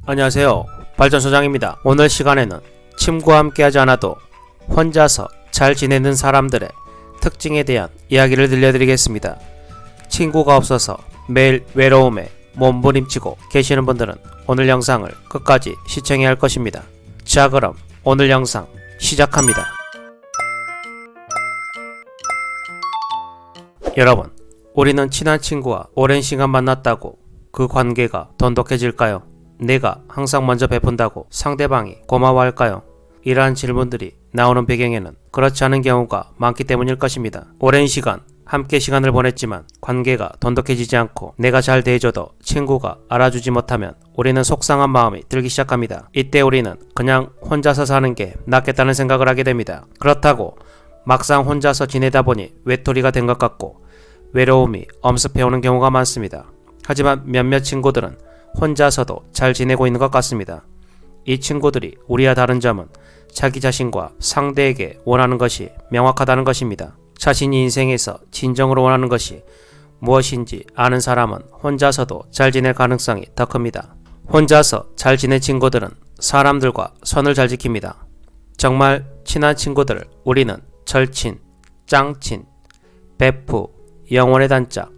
안녕하세요, 발전소장입니다. 오늘 시간에는 친구와 함께하지 않아도 혼자서 잘 지내는 사람들의 특징에 대한 이야기를 들려드리겠습니다. 친구가 없어서 매일 외로움에 몸부림치고 계시는 분들은 오늘 영상을 끝까지 시청해야 할 것입니다. 자, 그럼 오늘 영상 시작합니다. 여러분, 우리는 친한 친구와 오랜 시간 만났다고 그 관계가 돈독해질까요? 내가 항상 먼저 베푼다고 상대방이 고마워할까요? 이러한 질문들이 나오는 배경에는 그렇지 않은 경우가 많기 때문일 것입니다. 오랜 시간 함께 시간을 보냈지만 관계가 돈독해지지 않고 내가 잘 대해줘도 친구가 알아주지 못하면 우리는 속상한 마음이 들기 시작합니다. 이때 우리는 그냥 혼자서 사는 게 낫겠다는 생각을 하게 됩니다. 그렇다고 막상 혼자서 지내다 보니 외톨이가 된 것 같고 외로움이 엄습해오는 경우가 많습니다. 하지만 몇몇 친구들은 혼자서도 잘 지내고 있는 것 같습니다. 이 친구들이 우리와 다른 점은 자기 자신과 상대에게 원하는 것이 명확하다는 것입니다. 자신이 인생에서 진정으로 원하는 것이 무엇인지 아는 사람은 혼자서도 잘 지낼 가능성이 더 큽니다. 혼자서 잘 지낸 친구들은 사람들과 선을 잘 지킵니다. 정말 친한 친구들을 우리는 절친, 짱친, 베프, 영혼의 단짝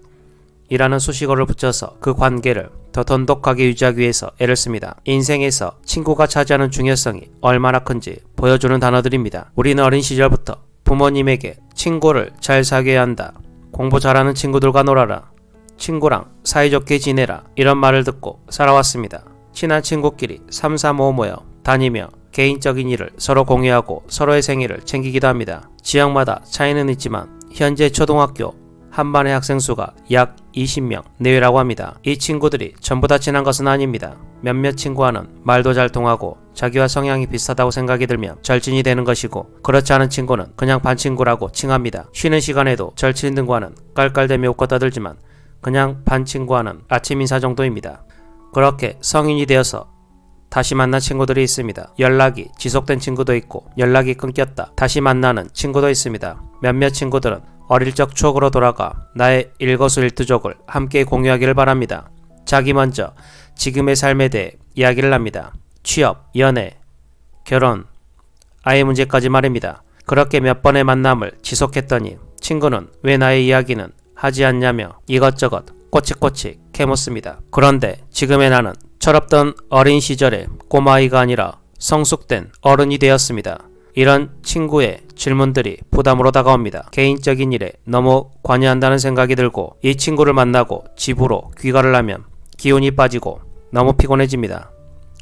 이라는 수식어를 붙여서 그 관계를 더 돈독하게 유지하기 위해서 애를 씁니다. 인생에서 친구가 차지하는 중요성이 얼마나 큰지 보여주는 단어들입니다. 우리는 어린 시절부터 부모님에게 친구를 잘 사귀어야 한다, 공부 잘하는 친구들과 놀아라, 친구랑 사이좋게 지내라 이런 말을 듣고 살아왔습니다. 친한 친구끼리 삼삼오오 모여 다니며 개인적인 일을 서로 공유하고 서로의 생일을 챙기기도 합니다. 지역마다 차이는 있지만 현재 초등학교 한반의 학생 수가 약 20명 내외라고 합니다. 이 친구들이 전부 다 친한 것은 아닙니다. 몇몇 친구와는 말도 잘 통하고 자기와 성향이 비슷하다고 생각이 들면 절친이 되는 것이고, 그렇지 않은 친구는 그냥 반친구라고 칭합니다. 쉬는 시간에도 절친들과는 깔깔대며 웃고 떠들지만 그냥 반친구와는 아침 인사 정도입니다. 그렇게 성인이 되어서 다시 만난 친구들이 있습니다. 연락이 지속된 친구도 있고 연락이 끊겼다 다시 만나는 친구도 있습니다. 몇몇 친구들은 어릴 적 추억으로 돌아가 나의 일거수일투족을 함께 공유하기를 바랍니다. 자기 먼저 지금의 삶에 대해 이야기를 합니다. 취업, 연애, 결혼, 아이 문제까지 말입니다. 그렇게 몇 번의 만남을 지속했더니 친구는 왜 나의 이야기는 하지 않냐며 이것저것 꼬치꼬치 캐묻습니다. 그런데 지금의 나는 철없던 어린 시절의 꼬마아이가 아니라 성숙된 어른이 되었습니다. 이런 친구의 질문들이 부담으로 다가옵니다. 개인적인 일에 너무 관여한다는 생각이 들고 이 친구를 만나고 집으로 귀가를 하면 기운이 빠지고 너무 피곤해집니다.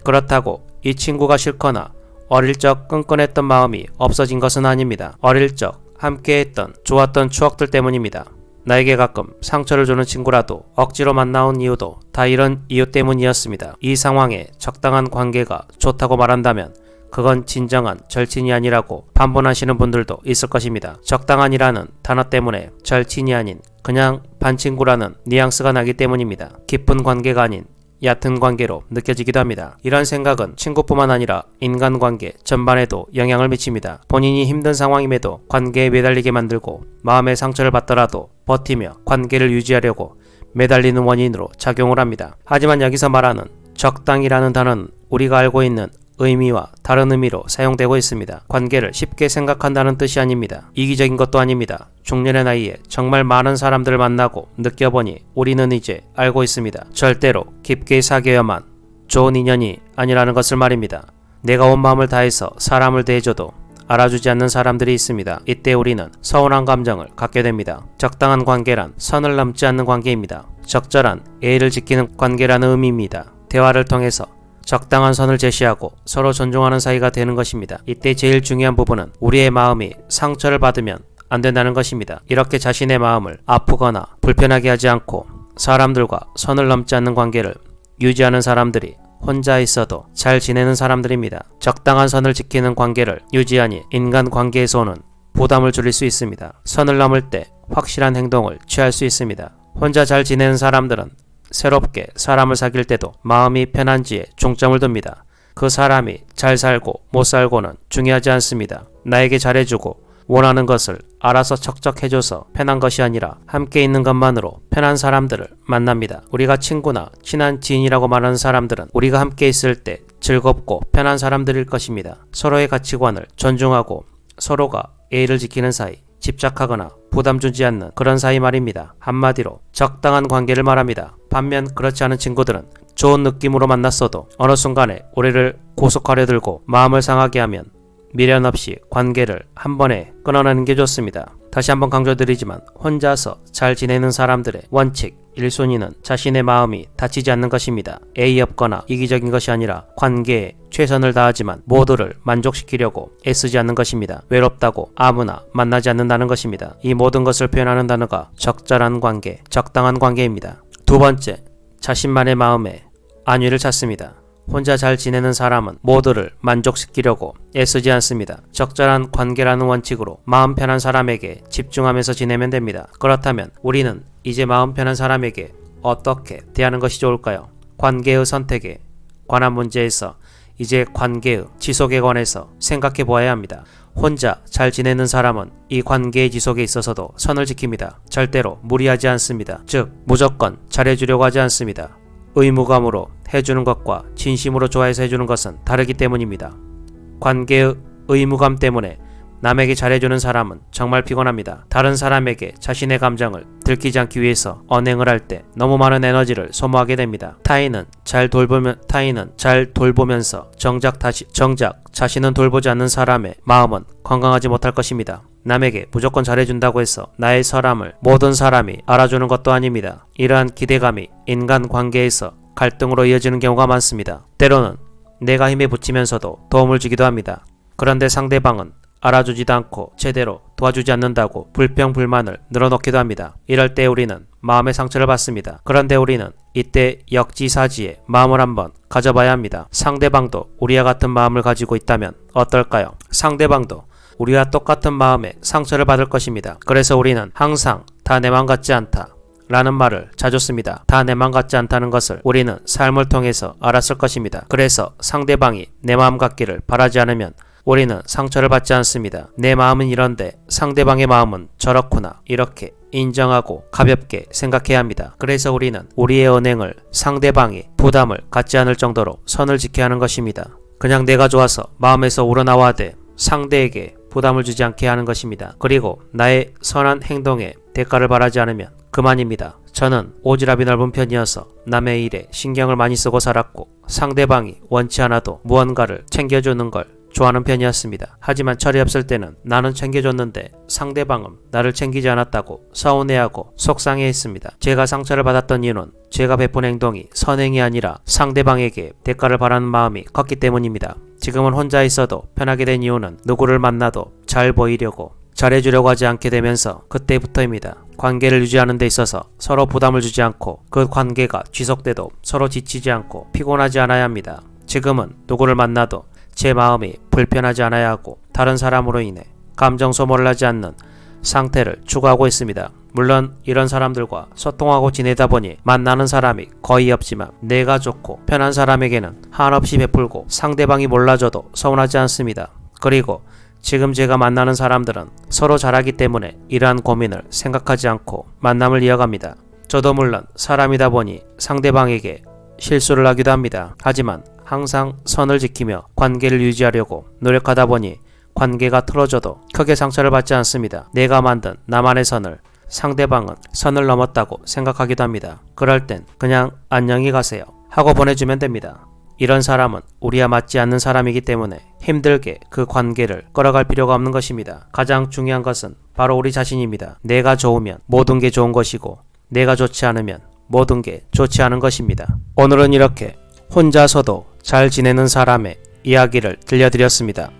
그렇다고 이 친구가 싫거나 어릴 적 끈끈했던 마음이 없어진 것은 아닙니다. 어릴 적 함께했던 좋았던 추억들 때문입니다. 나에게 가끔 상처를 주는 친구라도 억지로 만나온 이유도 다 이런 이유 때문이었습니다. 이 상황에 적당한 관계가 좋다고 말한다면 그건 진정한 절친이 아니라고 반문하시는 분들도 있을 것입니다. 적당한이라는 단어 때문에 절친이 아닌 그냥 반친구라는 뉘앙스가 나기 때문입니다. 깊은 관계가 아닌 얕은 관계로 느껴지기도 합니다. 이런 생각은 친구뿐만 아니라 인간관계 전반에도 영향을 미칩니다. 본인이 힘든 상황임에도 관계에 매달리게 만들고 마음의 상처를 받더라도 버티며 관계를 유지하려고 매달리는 원인으로 작용을 합니다. 하지만 여기서 말하는 적당이라는 단어는 우리가 알고 있는 의미와 다른 의미로 사용되고 있습니다. 관계를 쉽게 생각한다는 뜻이 아닙니다. 이기적인 것도 아닙니다. 중년의 나이에 정말 많은 사람들을 만나고 느껴보니 우리는 이제 알고 있습니다. 절대로 깊게 사귀어야만 좋은 인연이 아니라는 것을 말입니다. 내가 온 마음을 다해서 사람을 대해줘도 알아주지 않는 사람들이 있습니다. 이때 우리는 서운한 감정을 갖게 됩니다. 적당한 관계란 선을 넘지 않는 관계입니다. 적절한 예의를 지키는 관계라는 의미입니다. 대화를 통해서 적당한 선을 제시하고 서로 존중하는 사이가 되는 것입니다. 이때 제일 중요한 부분은 우리의 마음이 상처를 받으면 안 된다는 것입니다. 이렇게 자신의 마음을 아프거나 불편하게 하지 않고 사람들과 선을 넘지 않는 관계를 유지하는 사람들이 혼자 있어도 잘 지내는 사람들입니다. 적당한 선을 지키는 관계를 유지하니 인간관계에서 오는 부담을 줄일 수 있습니다. 선을 넘을 때 확실한 행동을 취할 수 있습니다. 혼자 잘 지내는 사람들은 새롭게 사람을 사귈 때도 마음이 편한지에 중점을 둡니다. 그 사람이 잘 살고 못 살고는 중요하지 않습니다. 나에게 잘해주고 원하는 것을 알아서 척척 해줘서 편한 것이 아니라 함께 있는 것만으로 편한 사람들을 만납니다. 우리가 친구나 친한 지인이라고 말하는 사람들은 우리가 함께 있을 때 즐겁고 편한 사람들일 것입니다. 서로의 가치관을 존중하고 서로가 예의를 지키는 사이, 집착하거나 부담 주지 않는 그런 사이 말입니다. 한마디로 적당한 관계를 말합니다. 반면 그렇지 않은 친구들은 좋은 느낌으로 만났어도 어느 순간에 우리를 고속하려 들고 마음을 상하게 하면 미련 없이 관계를 한 번에 끊어내는 게 좋습니다. 다시 한번 강조드리지만 혼자서 잘 지내는 사람들의 원칙 1순위는 자신의 마음이 다치지 않는 것입니다. 애이 없거나 이기적인 것이 아니라 관계에 최선을 다하지만 모두를 만족시키려고 애쓰지 않는 것입니다. 외롭다고 아무나 만나지 않는다는 것입니다. 이 모든 것을 표현하는 단어가 적절한 관계, 적당한 관계입니다. 두 번째, 자신만의 마음에 안위를 찾습니다. 혼자 잘 지내는 사람은 모두를 만족시키려고 애쓰지 않습니다. 적절한 관계라는 원칙으로 마음 편한 사람에게 집중하면서 지내면 됩니다. 그렇다면 우리는 이제 마음 편한 사람에게 어떻게 대하는 것이 좋을까요? 관계의 선택에 관한 문제에서 이제 관계의 지속에 관해서 생각해 보아야 합니다. 혼자 잘 지내는 사람은 이 관계의 지속에 있어서도 선을 지킵니다. 절대로 무리하지 않습니다. 즉 무조건 잘해주려고 하지 않습니다. 의무감으로 해주는 것과 진심으로 좋아해서 해주는 것은 다르기 때문입니다. 관계의 의무감 때문에 남에게 잘해주는 사람은 정말 피곤합니다. 다른 사람에게 자신의 감정을 들키지 않기 위해서 언행을 할 때 너무 많은 에너지를 소모하게 됩니다. 타인은 잘 돌보면서 정작 자신은 돌보지 않는 사람의 마음은 건강하지 못할 것입니다. 남에게 무조건 잘해준다고 해서 나의 사람을 모든 사람이 알아주는 것도 아닙니다. 이러한 기대감이 인간 관계에서 갈등으로 이어지는 경우가 많습니다. 때로는 내가 힘에 부치면서도 도움을 주기도 합니다. 그런데 상대방은 알아주지도 않고 제대로 도와주지 않는다고 불평불만을 늘어놓기도 합니다. 이럴 때 우리는 마음의 상처를 받습니다. 그런데 우리는 이때 역지사지의 마음을 한번 가져봐야 합니다. 상대방도 우리와 같은 마음을 가지고 있다면 어떨까요? 상대방도 우리와 똑같은 마음에 상처를 받을 것입니다. 그래서 우리는 항상 다 내 맘 같지 않다 라는 말을 자주 씁니다. 다 내 맘 같지 않다는 것을 우리는 삶을 통해서 알았을 것입니다. 그래서 상대방이 내 마음 같기를 바라지 않으면 우리는 상처를 받지 않습니다. 내 마음은 이런데 상대방의 마음은 저렇구나 이렇게 인정하고 가볍게 생각해야 합니다. 그래서 우리는 우리의 언행을 상대방이 부담을 갖지 않을 정도로 선을 지켜야 하는 것입니다. 그냥 내가 좋아서 마음에서 우러나와대 상대에게 부담을 주지 않게 하는 것입니다. 그리고 나의 선한 행동에 대가를 바라지 않으면 그만입니다. 저는 오지랖이 넓은 편이어서 남의 일에 신경을 많이 쓰고 살았고 상대방이 원치 않아도 무언가를 챙겨주는 걸 좋아하는 편이었습니다. 하지만 철이 없을 때는 나는 챙겨줬는데 상대방은 나를 챙기지 않았다고 서운해하고 속상해했습니다. 제가 상처를 받았던 이유는 제가 베푼 행동이 선행이 아니라 상대방에게 대가를 바라는 마음이 컸기 때문입니다. 지금은 혼자 있어도 편하게 된 이유는 누구를 만나도 잘 보이려고 잘해주려고 하지 않게 되면서 그때부터입니다. 관계를 유지하는 데 있어서 서로 부담을 주지 않고 그 관계가 지속돼도 서로 지치지 않고 피곤하지 않아야 합니다. 지금은 누구를 만나도 제 마음이 불편하지 않아야 하고 다른 사람으로 인해 감정 소모를 하지 않는 상태를 추구하고 있습니다. 물론 이런 사람들과 소통하고 지내다 보니 만나는 사람이 거의 없지만 내가 좋고 편한 사람에게는 한없이 베풀고 상대방이 몰라줘도 서운하지 않습니다. 그리고 지금 제가 만나는 사람들은 서로 잘하기 때문에 이러한 고민을 생각하지 않고 만남을 이어갑니다. 저도 물론 사람이다 보니 상대방에게 실수를 하기도 합니다. 하지만 항상 선을 지키며 관계를 유지하려고 노력하다 보니 관계가 틀어져도 크게 상처를 받지 않습니다. 내가 만든 나만의 선을 상대방은 선을 넘었다고 생각하기도 합니다. 그럴 땐 그냥 안녕히 가세요 하고 보내주면 됩니다. 이런 사람은 우리와 맞지 않는 사람이기 때문에 힘들게 그 관계를 끌어갈 필요가 없는 것입니다. 가장 중요한 것은 바로 우리 자신입니다. 내가 좋으면 모든 게 좋은 것이고 내가 좋지 않으면 모든 게 좋지 않은 것입니다. 오늘은 이렇게 혼자서도 잘 지내는 사람의 이야기를 들려드렸습니다.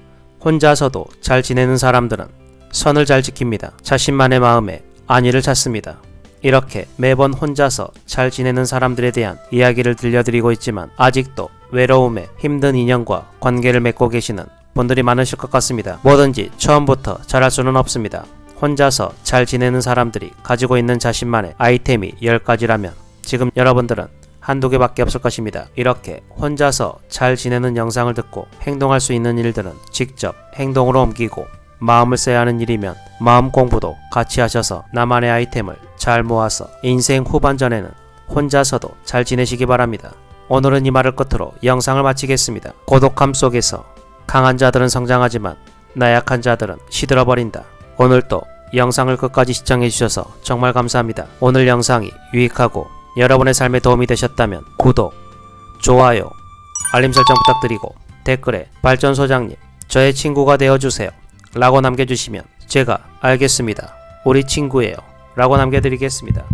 혼자서도 잘 지내는 사람들은 선을 잘 지킵니다. 자신만의 마음에 안위를 찾습니다. 이렇게 매번 혼자서 잘 지내는 사람들에 대한 이야기를 들려드리고 있지만 아직도 외로움에 힘든 인연과 관계를 맺고 계시는 분들이 많으실 것 같습니다. 뭐든지 처음부터 잘할 수는 없습니다. 혼자서 잘 지내는 사람들이 가지고 있는 자신만의 아이템이 10가지라면 지금 여러분들은 한두 개밖에 없을 것입니다. 이렇게 혼자서 잘 지내는 영상을 듣고 행동할 수 있는 일들은 직접 행동으로 옮기고 마음을 써야 하는 일이면 마음 공부도 같이 하셔서 나만의 아이템을 잘 모아서 인생 후반전에는 혼자서도 잘 지내시기 바랍니다. 오늘은 이 말을 끝으로 영상을 마치겠습니다. 고독함 속에서 강한 자들은 성장하지만 나약한 자들은 시들어버린다. 오늘도 영상을 끝까지 시청해주셔서 정말 감사합니다. 오늘 영상이 유익하고 여러분의 삶에 도움이 되셨다면 구독, 좋아요, 알림 설정 부탁드리고 댓글에 발전소장님, 저의 친구가 되어주세요 라고 남겨주시면 제가 알겠습니다. 우리 친구예요 라고 남겨드리겠습니다.